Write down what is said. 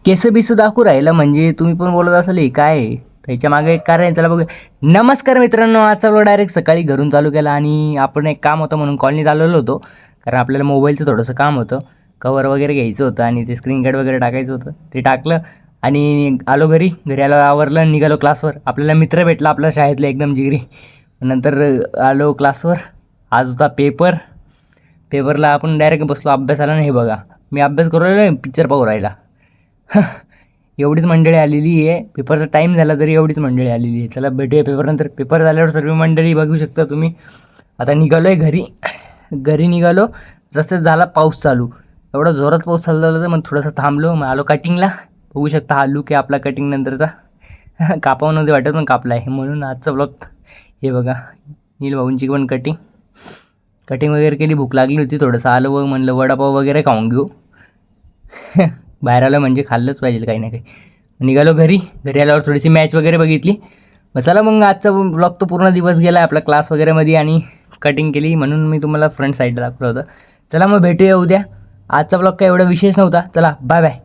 केस बिस दाखवू राहिलं म्हणजे तुम्ही पण बोलत असाल हे काय आहे? त्याच्या मागे एक कारण आहे, चला बघूया. नमस्कार मित्रांनो, आजचा व्हिडिओ डायरेक्ट सकाळी घरून चालू केला आणि आपण एक काम होतं म्हणून कॉलनीत आलेलो होतो. कारण आपल्याला मोबाईलचं थोडंसं काम होतं, कवर वगैरे घ्यायचं होतं आणि ते स्क्रीन गार्ड वगैरे टाकायचं होतं. ते टाकलं आणि आलो घरी आलो, आवरलं, निघालो क्लासवर. आपल्याला मित्र भेटला आपल्या शाळेतला एकदम जिगरी. नंतर आलो क्लासवर. आज होता पेपरला आपण डायरेक्ट बसलो अभ्यासाला. नाही, हे बघा मी अभ्यास करू राहिलो, पिक्चर पाहू राहिला. एवढीच मंडळी आलेली आहे. पेपरचा टाईम झाला तरी एवढीच मंडळी आलेली आहे. चला भेटूया पेपरनंतर. पेपर झाल्यावर सर्व मंडळी बघू शकता तुम्ही. आता निघालो आहे घरी निघालो. रस्त्यात झाला पाऊस चालू. एवढा जोरात पाऊस चालू झाला तर मग थोडंसं थांबलो. मग आलो कटिंगला. बघू शकता हा लूक आहे आपला कटिंग नंतरचा. कापावं नव्हते वाटत पण कापला आहे. म्हणून आजचा ब्लॉग हे बघा. नील भाऊंची पण कटिंग वगैरे केली. भूक लागली होती. थोडंसं आलो व म्हणलं वडापाव वगैरे खाऊन घेऊ. बाहेर आलं म्हणजे खाल्लंच पाहिजे काही ना काही. निघालो घरी आल्यावर थोडीशी मॅच वगैरे बघितली. मग चला मग आजचा ब्लॉग तो पूर्ण दिवस गेला आहे आपला क्लास वगैरेमध्ये आणि कटिंग केली म्हणून मी तुम्हाला फ्रंट साईडला दाखवलं होतं. चला मग भेटूया उद्या. आजचा ब्लॉग काय एवढा विशेष नव्हता. चला बाय बाय.